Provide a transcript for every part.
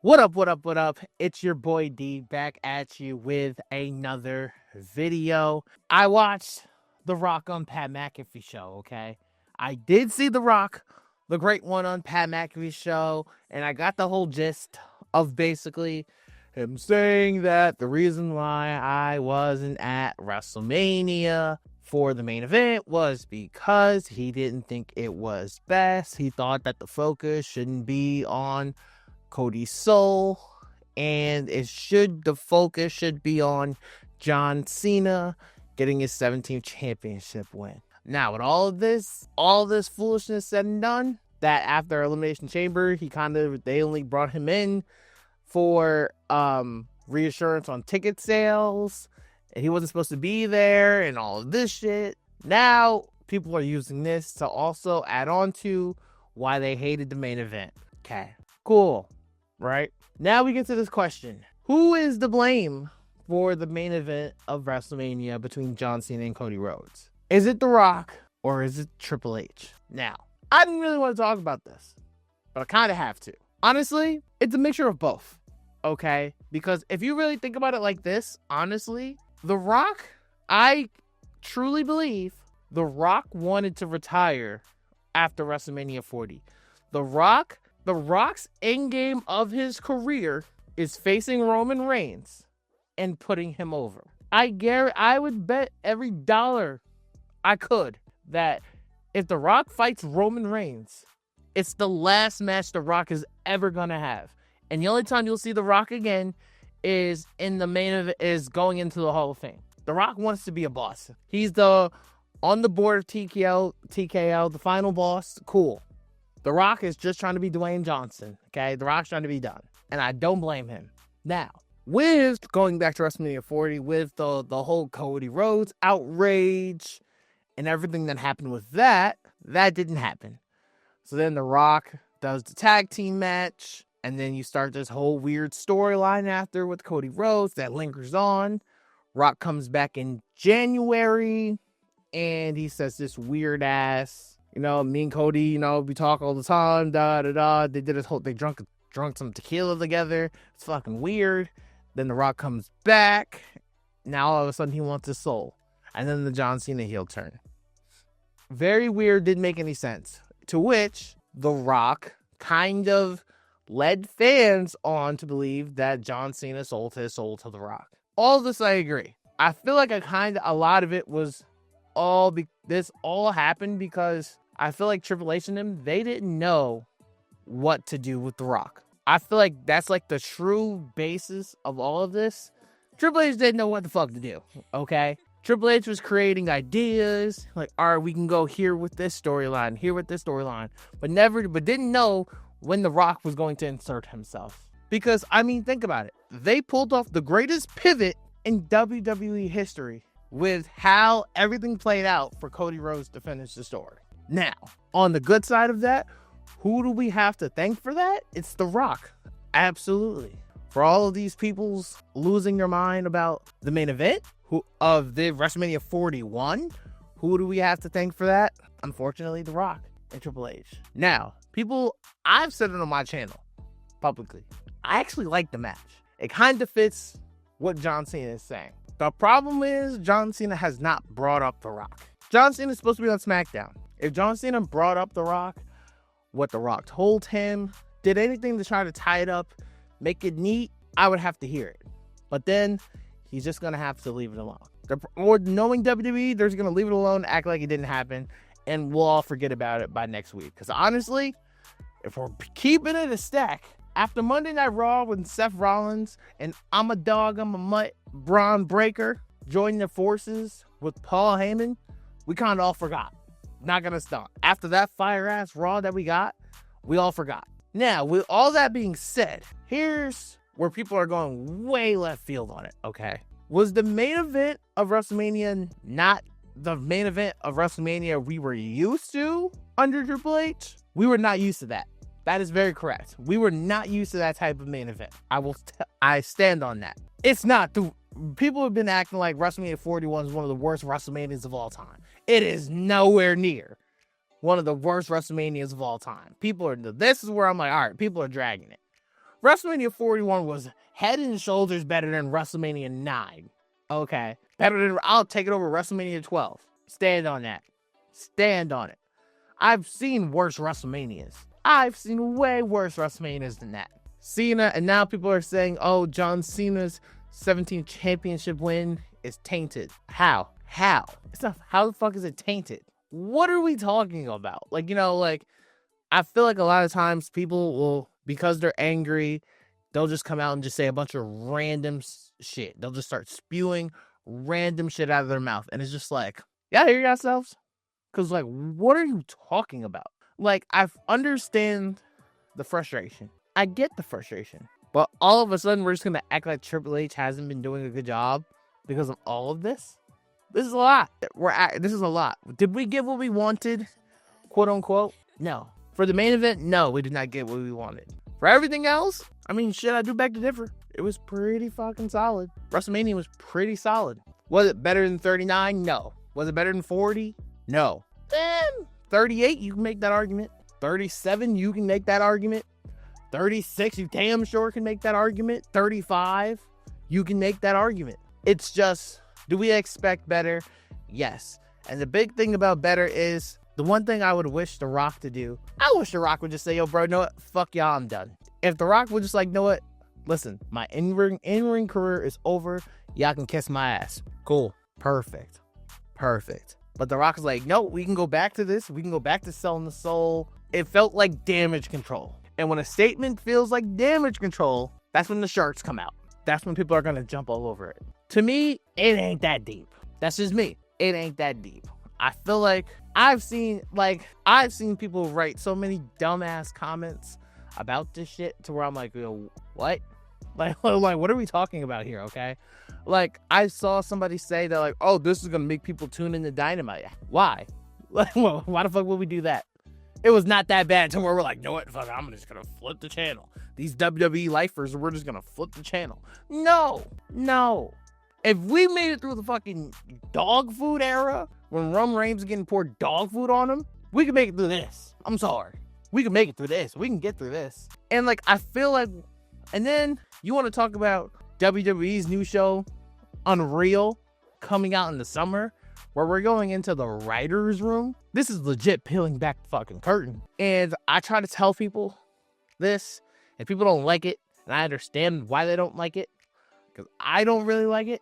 What up, what up, what up? It's your boy D back at you with another video. I watched The Rock on Pat McAfee show, okay? I did see The Rock, the great one on Pat McAfee show, and I got the whole gist of basically him saying that the reason why I wasn't at WrestleMania for the main event was because he didn't think it was best. He thought that the focus shouldn't be on Cody's soul, and the focus should be on John Cena getting his 17th championship win. Now, with all this foolishness said and done, that after Elimination Chamber, they only brought him in for reassurance on ticket sales, and he wasn't supposed to be there, and all of this shit. Now, people are using this to also add on to why they hated the main event. Okay, cool. Right? Now we get to this question. Who is to blame for the main event of WrestleMania between John Cena and Cody Rhodes? Is it The Rock or is it Triple H? Now, I didn't really want to talk about this, but I kind of have to. Honestly, it's a mixture of both, okay? Because if you really think about it like this, honestly, The Rock, I truly believe The Rock wanted to retire after WrestleMania 40. The Rock's end game of his career is facing Roman Reigns and putting him over. I would bet every dollar I could that if The Rock fights Roman Reigns, it's the last match The Rock is ever gonna have. And the only time you'll see The Rock again is in the main event, is going into the Hall of Fame. The Rock wants to be a boss. He's on the board of TKO, the final boss. Cool. The Rock is just trying to be Dwayne Johnson, okay? The Rock's trying to be done, and I don't blame him. Now, with going back to WrestleMania 40, with the whole Cody Rhodes outrage and everything that happened with that didn't happen. So then The Rock does the tag team match, and then you start this whole weird storyline after with Cody Rhodes that lingers on. Rock comes back in January, and he says this weird ass, me and Cody, we talk all the time, They did this whole, they drunk some tequila together. It's fucking weird. Then The Rock comes back. Now all of a sudden he wants his soul. And then the John Cena heel turn. Very weird, didn't make any sense. To which The Rock kind of led fans on to believe that John Cena sold his soul to The Rock. All of this I agree. I feel like a lot of it was this all happened because I feel like Triple H and them, they didn't know what to do with The Rock. I feel like that's like the true basis of all of this. Triple H didn't know what the fuck to do, okay? Triple H was creating ideas, like, all right, we can go here with this storyline, but didn't know when The Rock was going to insert himself. Because, think about it. They pulled off the greatest pivot in WWE history with how everything played out for Cody Rhodes to finish the story. Now, on the good side of that, who do we have to thank for that? It's The Rock. Absolutely. For all of these people's losing their mind about the main event of the WrestleMania 41, who do we have to thank for that? Unfortunately, The Rock and Triple H. Now, I've said it on my channel publicly. I actually like the match. It kind of fits what John Cena is saying. The problem is John Cena has not brought up The Rock. John Cena is supposed to be on SmackDown. If John Cena brought up The Rock, what The Rock told him, did anything to try to tie it up, make it neat, I would have to hear it. But then he's just going to have to leave it alone. Or knowing WWE, they're just going to leave it alone, act like it didn't happen, and we'll all forget about it by next week. Because honestly, if we're keeping it a stack, after Monday Night Raw with Seth Rollins and I'm a dog, I'm a mutt, Braun Breaker joining the forces with Paul Heyman, we kind of all forgot. Not gonna stunt. After that fire-ass Raw that we got, we all forgot. Now, with all that being said, here's where people are going way left field on it, okay? Was the main event of WrestleMania not the main event of WrestleMania we were used to under Triple H? We were not used to that. That is very correct. We were not used to that type of main event. I stand on that. It's not. People have been acting like WrestleMania 41 is one of the worst WrestleManias of all time. It is nowhere near one of the worst WrestleManias of all time. This is where I'm like, all right, people are dragging it. WrestleMania 41 was head and shoulders better than WrestleMania 9. Okay. Better than, I'll take it over WrestleMania 12. Stand on that. Stand on it. I've seen worse WrestleManias. I've seen way worse WrestleManias than that. Cena, and now people are saying, oh, John Cena's 17th championship win is tainted. How? It's not, how the fuck is it tainted? What are we talking about? Like, I feel like a lot of times people will, because they're angry, they'll just come out and just say a bunch of random shit. They'll just start spewing random shit out of their mouth. And it's just like, y'all hear yourselves? Because, like, what are you talking about? Like, I understand the frustration. I get the frustration. But all of a sudden, we're just going to act like Triple H hasn't been doing a good job because of all of this? This is a lot. This is a lot. Did we get what we wanted? Quote unquote? No. For the main event, no, we did not get what we wanted. For everything else, I mean, shit, I do beg to differ. It was pretty fucking solid. WrestleMania was pretty solid. Was it better than 39? No. Was it better than 40? No. 38, you can make that argument. 37, you can make that argument. 36, you damn sure can make that argument. 35, you can make that argument. It's just, do we expect better? Yes. And the big thing about better is, the one thing I would wish The Rock to do, I wish The Rock would just say, yo, bro, know what? Fuck y'all, I'm done. If The Rock would just like, know what? Listen, my in-ring career is over. Y'all can kiss my ass. Cool. Perfect. But The Rock is like, no, we can go back to this. We can go back to selling the soul. It felt like damage control. And when a statement feels like damage control, that's when the sharks come out. That's when people are going to jump all over it. To me, it ain't that deep. That's just me. It ain't that deep. I feel like I've seen people write so many dumbass comments about this shit to where I'm like, yo, what? Like, what are we talking about here, okay? Like, I saw somebody say that, like, oh, this is going to make people tune into Dynamite. Why? Like, well, why the fuck would we do that? It was not that bad to where we're like, know what? Fuck, I'm just going to flip the channel. These WWE lifers, we're just going to flip the channel. No. If we made it through the fucking dog food era, when Roman Reigns was getting poured dog food on him, we can make it through this. I'm sorry. We can make it through this. We can get through this. And, like, I feel like, and then you want to talk about WWE's new show, Unreal, coming out in the summer, where we're going into the writer's room. This is legit peeling back the fucking curtain. And I try to tell people this, and people don't like it, and I understand why they don't like it, because I don't really like it.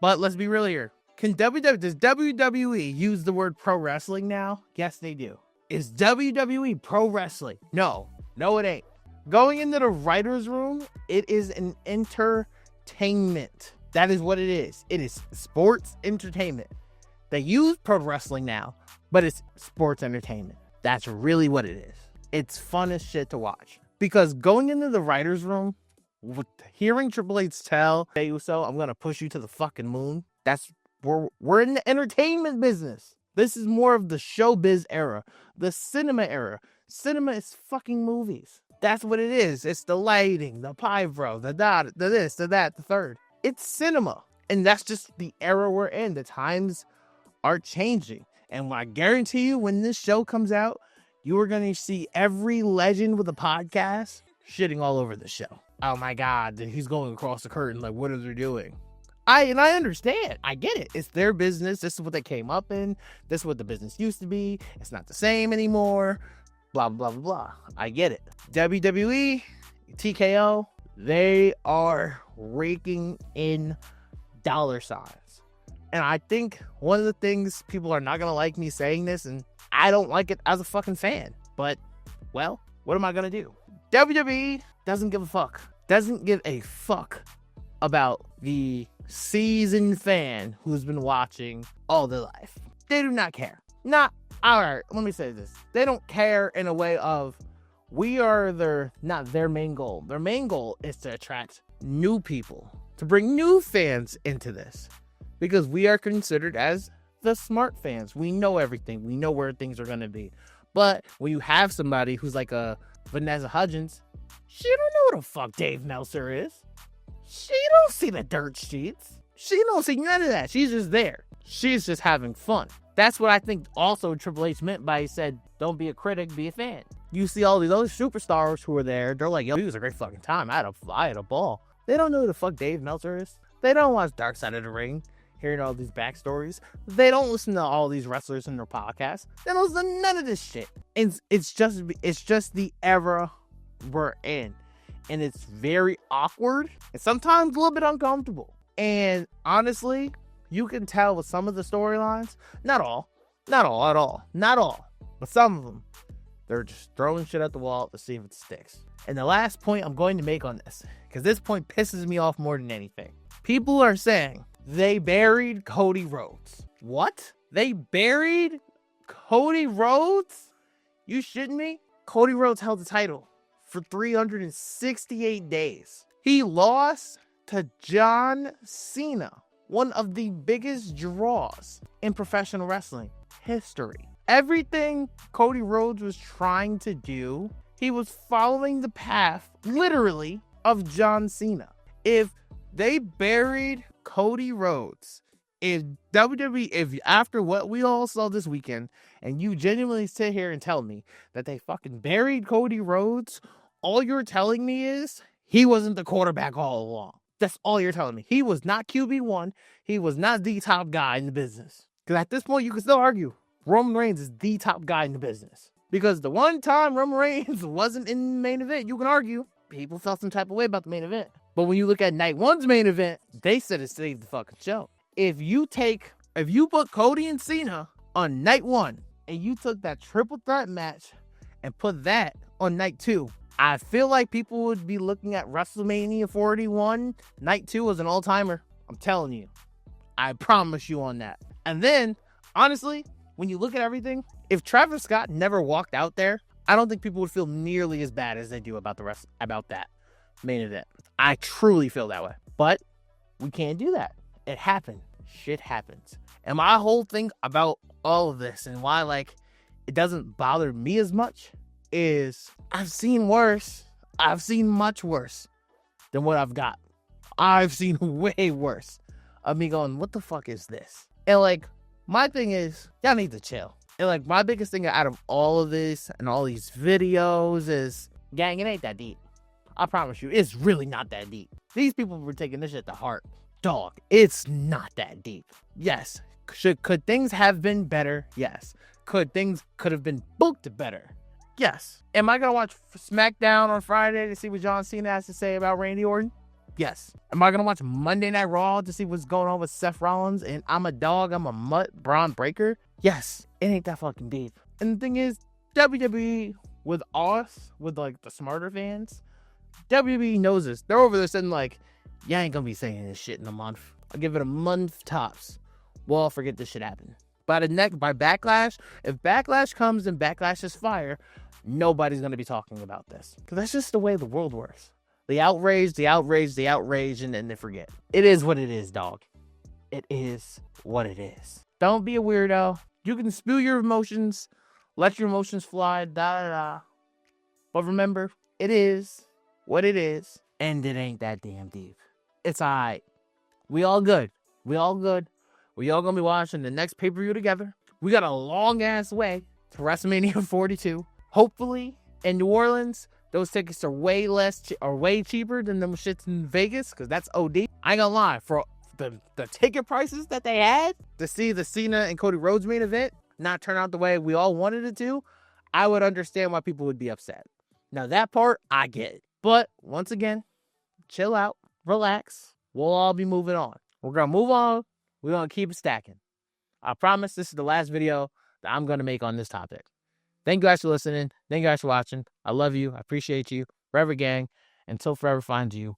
But let's be real here. Does WWE use the word pro wrestling now? Yes, they do. Is WWE pro wrestling? No, it ain't. Going into the writer's room, it is an entertainment. That is what it is. It is sports entertainment. They use pro wrestling now, but it's sports entertainment. That's really what it is. It's fun as shit to watch. Because going into the writer's room, hearing Triple H tell Jey Uso, I'm going to push you to the fucking moon. We're in the entertainment business. This is more of the showbiz era, the cinema era. Cinema is fucking movies. That's what it is. It's the lighting, the pyro, the this, the that, the third. It's cinema. And that's just the era we're in. The times are changing. And I guarantee you, when this show comes out, you are going to see every legend with a podcast shitting all over the show. Oh my God, he's going across the curtain. Like, what are they doing? I understand. I get it. It's their business. This is what they came up in. This is what the business used to be. It's not the same anymore. Blah, blah, blah, blah. I get it. WWE, TKO, they are raking in dollar signs. And I think one of the things people are not going to like me saying this, and I don't like it as a fucking fan, but, well, what am I going to do? WWE doesn't give a fuck. Doesn't give a fuck about the seasoned fan who's been watching all their life. They do not care. Alright, let me say this. They don't care in a way of, we are not their main goal. Their main goal is to attract new people, to bring new fans into this. Because we are considered as the smart fans. We know everything. We know where things are going to be. But when you have somebody who's like a Vanessa Hudgens, she don't know what the fuck Dave Meltzer is. She don't see the dirt sheets. She don't see none of that. She's just there. She's just having fun. That's what I think also Triple H meant by he said, don't be a critic, be a fan. You see all these other superstars who are there. They're like, yo, it was a great fucking time. I had a ball. They don't know who the fuck Dave Meltzer is. They don't watch Dark Side of the Ring, hearing all these backstories. They don't listen to all these wrestlers in their podcasts. They don't listen to none of this shit. And it's just the era we're in. And it's very awkward and sometimes a little bit uncomfortable. And honestly, you can tell with some of the storylines, not all at all, but some of them, they're just throwing shit at the wall to see if it sticks. And the last point I'm going to make on this, because this point pisses me off more than anything. People are saying they buried Cody Rhodes. What? They buried Cody Rhodes? You shitting me? Cody Rhodes held the title for 368 days. He lost to John Cena, one of the biggest draws in professional wrestling history. Everything Cody Rhodes was trying to do, he was following the path, literally, of John Cena. If they buried Cody Rhodes, if WWE, if after what we all saw this weekend, and you genuinely sit here and tell me that they fucking buried Cody Rhodes, all you're telling me is he wasn't the quarterback all along. That's all you're telling me. He was not QB1. He was not the top guy in the business. Because at this point, you can still argue Roman Reigns is the top guy in the business. Because the one time Roman Reigns wasn't in the main event, you can argue people felt some type of way about the main event. But when you look at night one's main event, they said it saved the fucking show. If you put Cody and Cena on night one, and you took that triple threat match and put that on night two, I feel like people would be looking at WrestleMania 41 night two as an all-timer. I'm telling you. I promise you on that. And then, honestly, when you look at everything, if Travis Scott never walked out there, I don't think people would feel nearly as bad as they do about that main event. I truly feel that way. But we can't do that. It happened. Shit happens. And my whole thing about all of this and why it doesn't bother me as much is I've seen worse. I've seen much worse than what I've got. I've seen way worse of me going, what the fuck is this? And my thing is, y'all need to chill. And my biggest thing out of all of this and all these videos is, gang, it ain't that deep. I promise you, it's really not that deep. These people were taking this shit to heart. Dog, it's not that deep. Yes. Could things have been better? Yes. Could have been booked better? Yes. Am I gonna watch SmackDown on Friday to see what John Cena has to say about Randy Orton? Yes. Am I gonna watch Monday Night Raw to see what's going on with Seth Rollins and I'm a dog, I'm a mutt, Braun Breaker? Yes. It ain't that fucking deep. And the thing is, WWE, with us, with the smarter fans, WWE knows this. They're over there saying you ain't gonna be saying this shit in a month. I'll give it a month tops. We'll all forget this shit happened. By Backlash, if Backlash comes and Backlash is fire, nobody's gonna be talking about this. Because that's just the way the world works. The outrage, and then they forget. It is what it is, dog. It is what it is. Don't be a weirdo. You can spill your emotions, let your emotions fly, But remember, it is what it is, and it ain't that damn deep. It's alright. We all good. We all gonna be watching the next pay-per-view together. We got a long-ass way to WrestleMania 42. Hopefully, in New Orleans, those tickets are way cheaper than them shits in Vegas, because that's OD. I ain't gonna lie, for the ticket prices that they had to see the Cena and Cody Rhodes main event not turn out the way we all wanted it to, I would understand why people would be upset. Now, that part, I get it. But, once again, chill out, relax. We'll all be moving on. We're gonna move on. We're gonna keep it stacking. I promise this is the last video that I'm gonna make on this topic. Thank you guys for listening. Thank you guys for watching. I love you. I appreciate you. Forever gang. Until forever finds you.